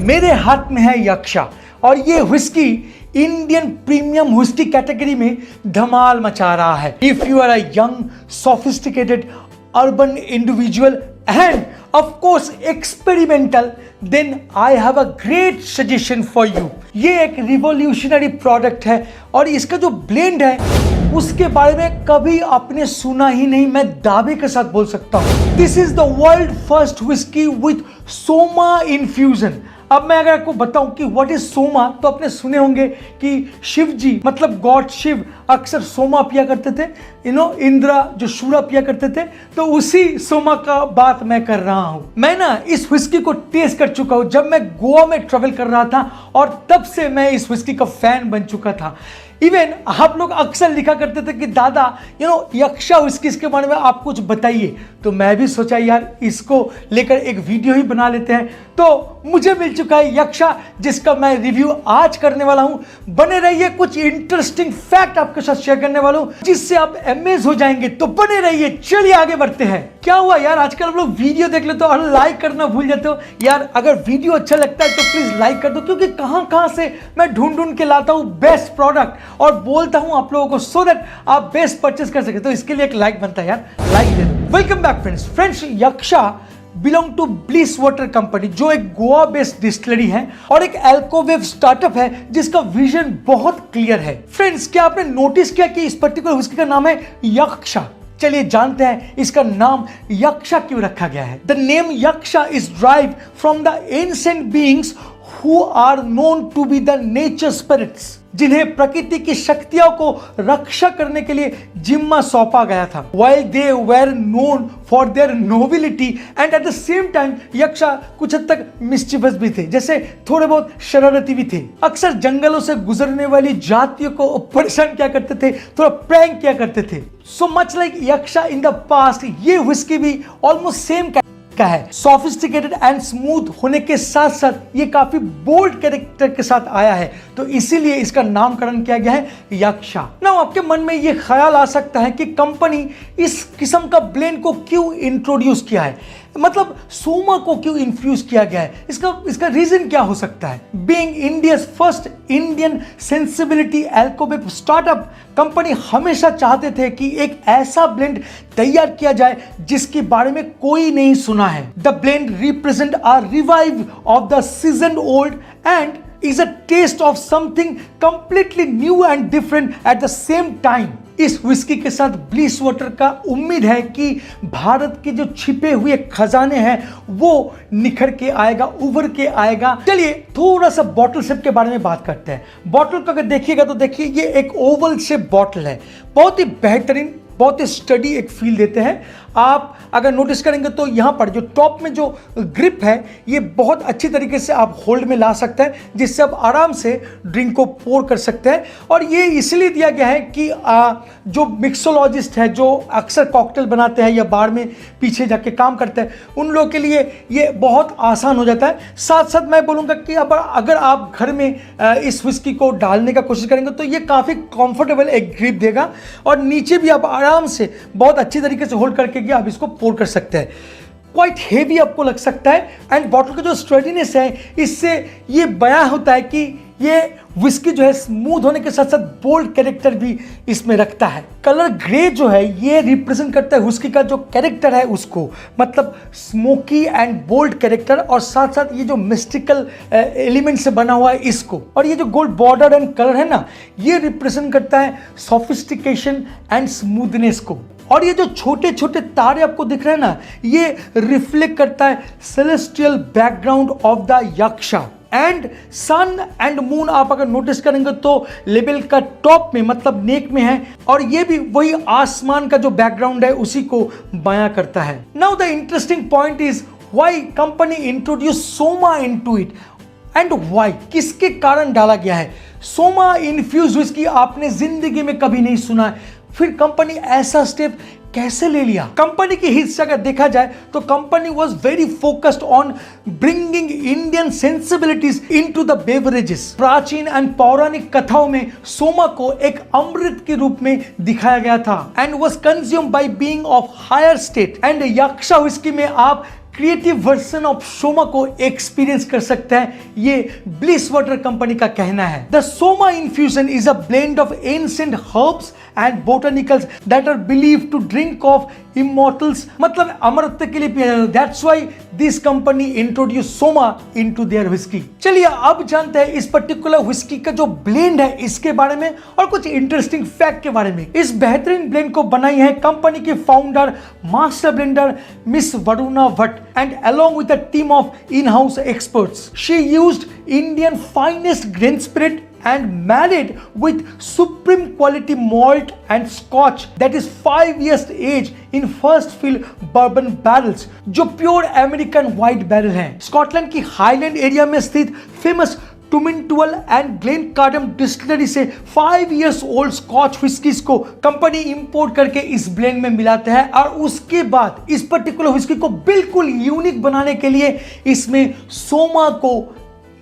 मेरे हाथ में है यक्षा और ये whisky Indian premium whisky category में धमाल मचा रहा है। If you are a young sophisticated urban individual and of course experimental, then I have a great suggestion for you। ये एक रिवॉल्यूशनरी प्रोडक्ट है और इसका जो ब्लेंड है उसके बारे में कभी आपने सुना ही नहीं, मैं दावे के साथ बोल सकता हूं। This is the world first whisky with Soma infusion. अब मैं अगर आपको बताऊं कि व्हाट इज सोमा, तो आपने सुने होंगे कि शिव जी मतलब गॉड शिव अक्सर सोमा पिया करते थे, इंद्रा जो शूरा पिया करते थे, तो उसी सोमा का बात मैं कर रहा हूं। मैं ना इस व्हिस्की को टेस्ट कर चुका हूं जब मैं गोवा में ट्रेवल कर रहा था और तब से मैं इस व्हिस्की का फैन बन चुका था। इवन आप लोग अक्सर लिखा करते थे कि दादा यक्षा व्हिस्की के बारे में आप कुछ बताइए, तो मैं भी सोचा यार इसको लेकर एक वीडियो ही बना लेते हैं। तो मुझे मिल चुका है यक्षा जिसका मैं रिव्यू आज करने वाला हूं। बने रहिए, कुछ इंटरेस्टिंग फैक्ट आपके साथ शेयर करने वाला हूं जिससे आप अमेज हो जाएंगे, तो बने रहिए। चलिए आगे बढ़ते हैं। क्या हुआ यार, आजकल आप लोग वीडियो देख लेते हो और लाइक करना भूल जाते हो। यार अगर वीडियो अच्छा लगता है तो प्लीज लाइक कर दो, क्योंकि कहां से मैं ढूंढ के लाता हूं बेस्ट प्रोडक्ट और बोलता हूं आप लोगों को सो दैट आप बेस्ट परचेस कर सके। तो इसके लिए एक लाइक बनता है यार, लाइक दे दो। Welcome back friends. Yaksha belong to Bliss Water company, जो एक गोवा बेस्ड डिस्टिलरी है और एक एल्कोवेव स्टार्टअप है जिसका विजन बहुत क्लियर है। फ्रेंड्स, क्या आपने नोटिस किया कि इस पर्टिकुलर व्हिस्की का नाम है यक्षा? चलिए जानते हैं इसका नाम यक्षा क्यों रखा गया है। The name यक्षा is drive from the ancient beings who are known to be the nature spirits, जिन्हें प्रकृति की शक्तियों को रक्षा करने के लिए जिम्मा सौंपा गया था। While they were known for their nobility and at the same time यक्षा कुछ हद तक मिस्चिवस भी थे, जैसे थोड़े बहुत शरारती भी थे। अक्सर जंगलों से गुजरने वाली जातियों को परेशान किया करते थे, थोड़ा प्रैंक किया करते थे। So much like यक्षा in the past, ये व्हिस्की भी ऑलमोस्ट सेम का है। सोफिस्टिकेटेड एंड स्मूथ होने के साथ साथ ये काफी बोल्ड कैरेक्टर के साथ आया है, तो इसीलिए इसका नामकरण किया गया है यक्षा। ना आपके मन में ये ख्याल आ सकता है कि कंपनी इस किस्म का ब्लेंड को क्यों इंट्रोड्यूस किया है, मतलब सोमा को क्यों इन्फ्यूज किया गया है, इसका रीजन क्या हो सकता है। Being India's first Indian sensibility alcobev startup, company हमेशा चाहते थे कि एक ऐसा ब्लेंड तैयार किया जाए जिसके बारे में कोई नहीं सुना है। The blend represent a revive of the seasoned old and is a taste of something completely new and different at the same time। इस व्हिस्की के साथ ब्लिस वाटर का उम्मीद है कि भारत के जो छिपे हुए खजाने हैं वो निखर के आएगा, उभर के आएगा। चलिए थोड़ा सा बॉटल शेप के बारे में बात करते हैं। बॉटल को अगर देखिएगा तो देखिए ये एक ओवल शेप बॉटल है, बहुत ही बेहतरीन, बहुत ही स्टडी एक फील देते हैं। आप अगर नोटिस करेंगे तो यहाँ पर जो टॉप में जो ग्रिप है ये बहुत अच्छी तरीके से आप होल्ड में ला सकते हैं, जिससे आप आराम से ड्रिंक को पोर कर सकते हैं। और ये इसलिए दिया गया है कि जो मिक्सोलॉजिस्ट है, जो अक्सर कॉकटेल बनाते हैं या बार में पीछे जाके काम करते हैं, उन लोगों के लिए ये बहुत आसान हो जाता है। साथ साथ मैं बोलूँगा कि अब अगर आप घर में इस व्हिस्की को डालने का कोशिश करेंगे तो ये काफ़ी कंफर्टेबल एक ग्रिप देगा और नीचे भी आप आराम से बहुत अच्छी तरीके से होल्ड करके आप इसको पोर कर सकते हैं। क्वाइट हेवी आपको लग सकता है एंड बॉटल का जो स्टडीनेस है इससे ये बयां होता है कि ये व्हिस्की जो है स्मूथ होने के साथ साथ बोल्ड कैरेक्टर भी इसमें रखता है। कलर ग्रे जो है ये रिप्रेजेंट करता है व्हिस्की का जो कैरेक्टर है उसको, मतलब स्मोकी एंड बोल्ड कैरेक्टर, और साथ साथ ये जो मिस्टिकल एलिमेंट से बना हुआ है इसको। और ये जो गोल्ड बॉर्डर एंड कलर है ना, ये रिप्रेजेंट करता है सोफिस्टिकेशन एंड स्मूथनेस को। और ये जो छोटे छोटे तारे आपको दिख रहे हैं ना, ये रिफ्लेक्ट करता है celestial background of the Yaksha. And sun and moon आप अगर नोटिस करेंगे तो लेबल का टॉप में मतलब नेक में है, और ये भी वही आसमान का जो बैकग्राउंड है उसी को बयां करता है। Now the interesting point is why company introduce Soma into it and why, किसके कारण डाला गया है। सोमा इन्फ्यूज व्हिस्की आपने जिंदगी में कभी नहीं सुना है, फिर कंपनी ऐसा स्टेप कैसे ले लिया। कंपनी की हित से अगर देखा जाए तो company was very focused on bringing Indian sensibilities into the beverages. प्राचीन एंड पौराणिक कथाओं में सोमा को एक अमृत के रूप में दिखाया गया था and was consumed by being of higher state. And Yaksha whisky में आप क्रिएटिव वर्जन ऑफ सोमा को एक्सपीरियंस कर सकता है, ये ब्लिस वाटर कंपनी का कहना है। The Soma infusion is a blend of ancient herbs and botanicals that are believed to drink of immortals, मतलब अमरत्व के लिए पिया जाता है। That's why this company introduce Soma into their whisky. चलिए अब जानते हैं इस पर्टिकुलर व्हिस्की का जो ब्लेंड है इसके बारे में और कुछ इंटरेस्टिंग फैक्ट के बारे में। इस बेहतरीन ब्लेंड को बनाई है कंपनी के founder master blender miss Varuna Bhatt and along with a team of in-house experts. She used Indian finest grain spirit and married with supreme quality malt and scotch that is 5 years age in first fill bourbon barrels, जो pure American white barrel हैं। Scotland की highland area में स्थित famous टुमिंटुअल and ग्लेनकार्डम distillery से 5 years old scotch whiskies को company import करके इस blend में मिलाते हैं और उसके बाद इस पर्टिकुलर व्हिस्की को बिल्कुल यूनिक बनाने के लिए इसमें सोमा को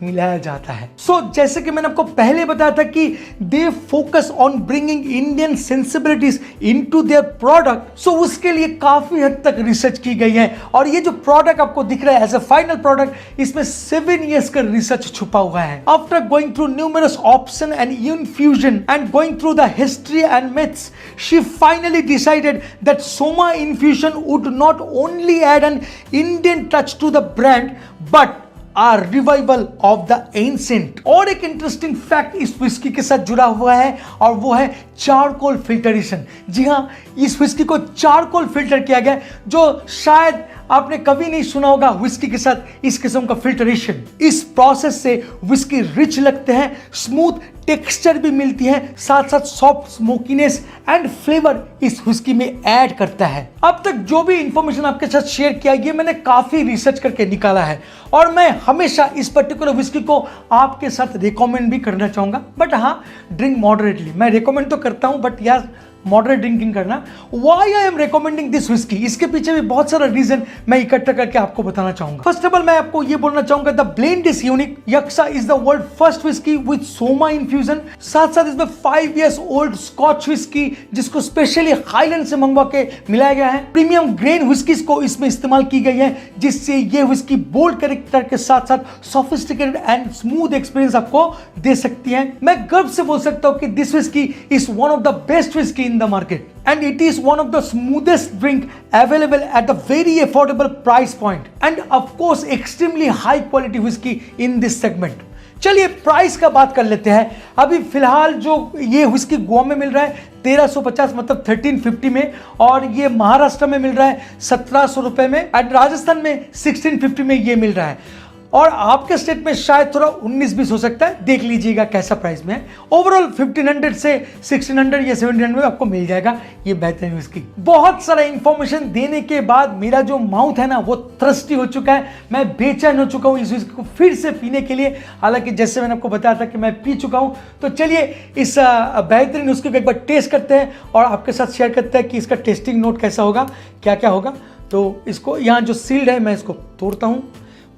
मिलाया जाता है। जैसे कि मैंने आपको पहले बताया था कि they focus on bringing Indian sensibilities into their product, उसके लिए काफी हद तक रिसर्च की गई है और ये जो प्रोडक्ट आपको दिख रहा है एज अ फाइनल प्रोडक्ट, इसमें 7 years का रिसर्च छुपा हुआ है। After going through numerous option and infusion and going through the history and myths, she finally decided that Soma infusion would not only add an Indian touch to the brand but revival of the ancient. और एक interesting fact इस whisky के साथ जुड़ा हुआ है और वो है चारकोल फिल्टरेशन। जी हाँ, इस व्हिस्की को चारकोल फिल्टर किया गया, जो शायद आपने कभी नहीं सुना होगा व्हिस्की के साथ इस किस्म का फिल्टरेशन। इस प्रोसेस से व्हिस्की रिच लगते हैं, स्मूथ टेक्सचर भी मिलती है, साथ साथ सॉफ्ट स्मोकीनेस एंड फ्लेवर इस व्हिस्की में ऐड करता है। अब तक जो भी इंफॉर्मेशन आपके साथ शेयर किया ये मैंने काफी रिसर्च करके निकाला है और मैं हमेशा इस पर्टिकुलर व्हिस्की को आपके साथ रिकमेंड भी करना चाहूंगा, बट हाँ, ड्रिंक मॉडरेटली। मैं रिकमेंड तो करता हूं बट यार मॉडरेट ड्रिंकिंग करना। Why I am recommending this whisky, इसके पीछे भी बहुत सारा रीजन मैं इकट्ठा करके आपको बताना चाहूंगा। फर्स्ट ऑफ ऑल मैं आपको ये बोलना चाहूंगा, the blend is unique. Yaksa is the world first whisky with Soma infusion. साथ साथ इसमें 5 years old स्कॉच व्हिस्की जिसको स्पेशली हाईलैंड से मंगवा के मिलाया गया है। प्रीमियम ग्रेन व्हिस्कीज को इसमें इस्तेमाल की गई है जिससे ये व्हिस्की बोल्ड कैरेक्टर के साथ साथ सोफिस्टिकेटेड एंड स्मूथ एक्सपीरियंस आपको दे सकती है। मैं गर्व से बोल सकता हूं कि this whisky is one of the best whisky in the market and it is one of the smoothest drink available at a very affordable price point and of course extremely high quality whiskey in this segment। चलिए price का बात कर लेते हैं। अभी फिलहाल जो ये व्हिस्की गोवा में मिल रहा है 1350 मतलब 1350 में, और ये महाराष्ट्र में मिल रहा है 1700 रुपए में, और राजस्थान में 1650 में ये मिल रहा है, और आपके स्टेट में शायद थोड़ा 19-20 हो सकता है, देख लीजिएगा कैसा प्राइस में है। ओवरऑल 1500 से 1600 या 1700 में आपको मिल जाएगा ये बेहतरीन व्हिस्की। बहुत सारा इंफॉर्मेशन देने के बाद मेरा जो माउथ है ना वो थ्रस्टी हो चुका है, मैं बेचैन हो चुका हूँ इस व्हिस्की को फिर से पीने के लिए। हालांकि जैसे मैंने आपको बताया था कि मैं पी चुका हूँ, तो चलिए इस बेहतरीन व्हिस्की को एक बार टेस्ट करते हैं और आपके साथ शेयर करते हैं कि इसका टेस्टिंग नोट कैसा होगा, क्या क्या होगा। तो इसको यहाँ जो सील्ड है मैं इसको तोड़ता हूँ,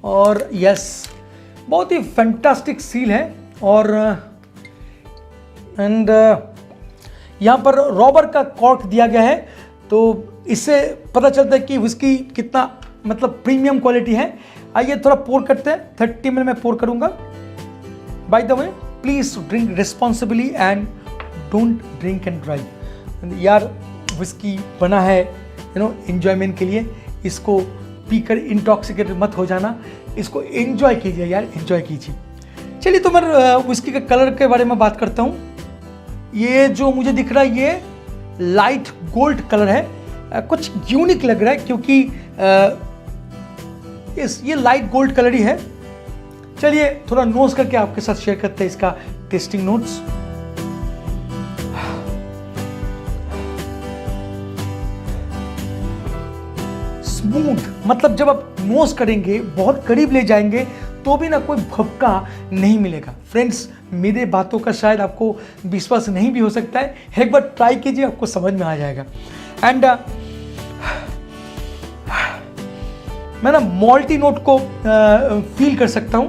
और यस बहुत ही फैंटास्टिक सील है, और एंड यहाँ पर रॉबर का कॉर्क दिया गया है, तो इससे पता चलता है कि व्हिस्की कितना मतलब प्रीमियम क्वालिटी है। आइए थोड़ा पोर करते हैं, 30 ml में पोर करूँगा। By the way please drink responsibly and don't drink and drive. यार व्हिस्की बना है एंजॉयमेंट के लिए, इसको पीकर इंटॉक्सिकेटेड मत हो जाना, इसको एंजॉय कीजिए यार, एंजॉय कीजिए। चलिए तो मैं व्हिस्की के कलर के बारे में बात करता हूँ। ये जो मुझे दिख रहा है ये लाइट गोल्ड कलर है, कुछ यूनिक लग रहा है क्योंकि ये लाइट गोल्ड कलर ही है। चलिए थोड़ा नोज करके आपके साथ शेयर करते हैं इसका टेस्टिंग नोट्स। स्मूथ, मतलब जब आप नोज करेंगे बहुत करीब ले जाएंगे तो भी ना कोई भपका नहीं मिलेगा। फ्रेंड्स मेरे बातों का शायद आपको विश्वास नहीं भी हो सकता है, एक बार ट्राई कीजिए आपको समझ में आ जाएगा। एंड मैं ना मॉल्टी नोट को फील कर सकता हूं,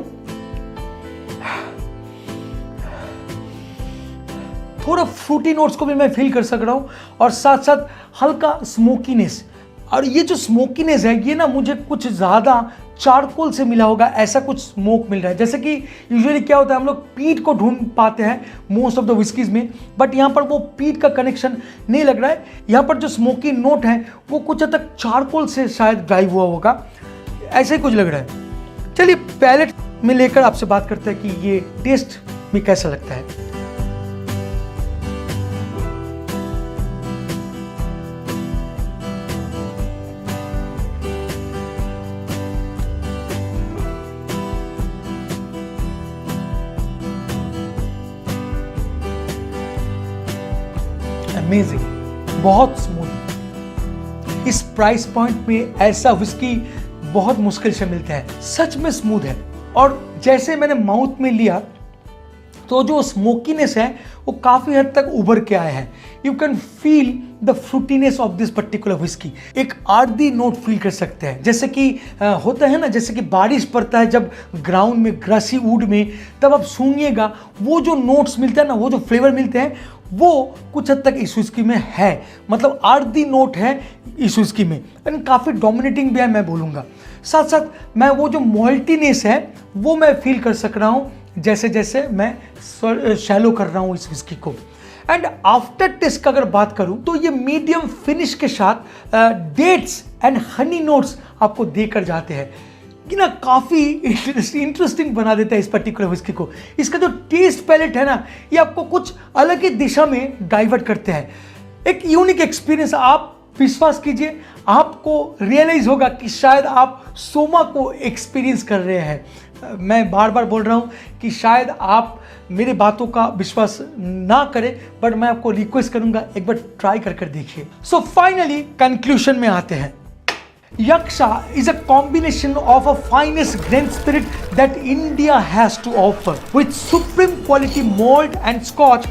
थोड़ा फ्रूटी नोट्स को भी मैं फील कर सक रहा हूं, और साथ साथ हल्का स्मोकीनेस, और ये जो स्मोकीनेस है ये ना मुझे कुछ ज़्यादा चारकोल से मिला होगा, ऐसा कुछ स्मोक मिल रहा है। जैसे कि यूजुअली क्या होता है, हम लोग पीट को ढूंढ पाते हैं मोस्ट ऑफ द विस्कीज में, बट यहाँ पर वो पीट का कनेक्शन नहीं लग रहा है। यहाँ पर जो स्मोकी नोट है वो कुछ हद तक चारकोल से शायद ड्राइव हुआ होगा, ऐसे ही कुछ लग रहा है। चलिए पैलेट में लेकर आपसे बात करते हैं कि ये टेस्ट में कैसा लगता है। अमेजिंग, बहुत स्मूथ। इस प्राइस पॉइंट में ऐसा विस्की बहुत मुश्किल से मिलता है, सच में स्मूथ है। और जैसे मैंने माउथ में लिया तो जो स्मोकीनेस है वो काफ़ी हद तक उभर के आया है। You can feel the fruitiness of this particular whisky. एक आर्दी नोट फील कर सकते हैं, जैसे कि होता है ना, जैसे कि बारिश पड़ता है जब ग्राउंड में ग्रासी वुड में, तब आप सूंघिएगा वो जो नोट्स मिलते हैं ना, वो जो फ्लेवर मिलते हैं वो कुछ हद तक इस विस्की में है। मतलब आर्दी नोट है इस विस्की में, एंड काफ़ी डोमिनेटिंग भी है मैं बोलूँगा। साथ साथ मैं वो जो मॉल्टीनेस है वो मैं फील कर सक रहा हूँ जैसे जैसे मैं शैलो कर रहा हूँ इस विस्की को। एंड आफ्टर टेस्ट का अगर बात करूं तो ये मीडियम फिनिश के साथ डेट्स एंड हनी नोट्स आपको देकर जाते हैं कि ना काफ़ी इंटरेस्टिंग बना देता है इस पर्टिकुलर विस्की को। इसका जो टेस्ट पैलेट है ना, ये आपको कुछ अलग ही दिशा में डाइवर्ट करते हैं। एक यूनिक एक्सपीरियंस, आप विश्वास कीजिए आपको रियलाइज होगा कि शायद आप सोमा को एक्सपीरियंस कर रहे हैं। मैं बार बार बोल रहा हूँ कि शायद आप मेरे बातों का विश्वास ना करें, बट मैं आपको रिक्वेस्ट करूंगा एक बार ट्राई कर देखिए। सो फाइनली कंक्लूजन में आते हैं। Yaksha is a combination of a finest grain spirit that India has to offer, with supreme quality malt and scotch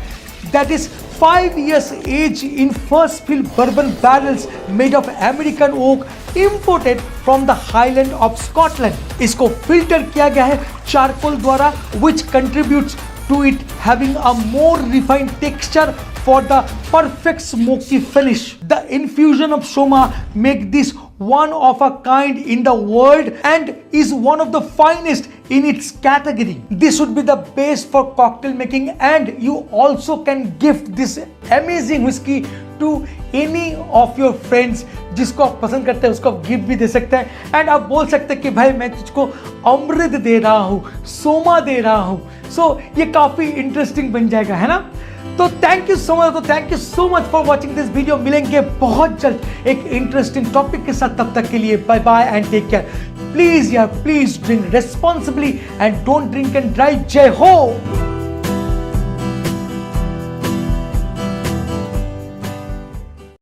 that is 5 years age in first fill bourbon barrels made of American oak imported from the Highland of Scotland. इसको filter किया गया है charcoal द्वारा, which contributes to it having a more refined texture for the perfect smoky finish. The infusion of Soma make this one of a kind in the world and is one of the finest in its category. This would be the best for cocktail making, and you also can gift this amazing whiskey to any of your friends जिसको आप पसंद करते हैं, उसको आप gift भी दे सकते हैं। एंड आप बोल सकते हैं कि भाई मैं तुझको अमृत दे रहा हूँ, सोमा दे रहा हूँ। सो ये काफ़ी इंटरेस्टिंग बन जाएगा, है ना। तो thank you so much for watching this video. मिलेंगे बहुत जल्द एक इंटरेस्टिंग टॉपिक के साथ, तब तक के लिए bye bye and take care. Please drink responsibly and don't drink and drive. जय हो।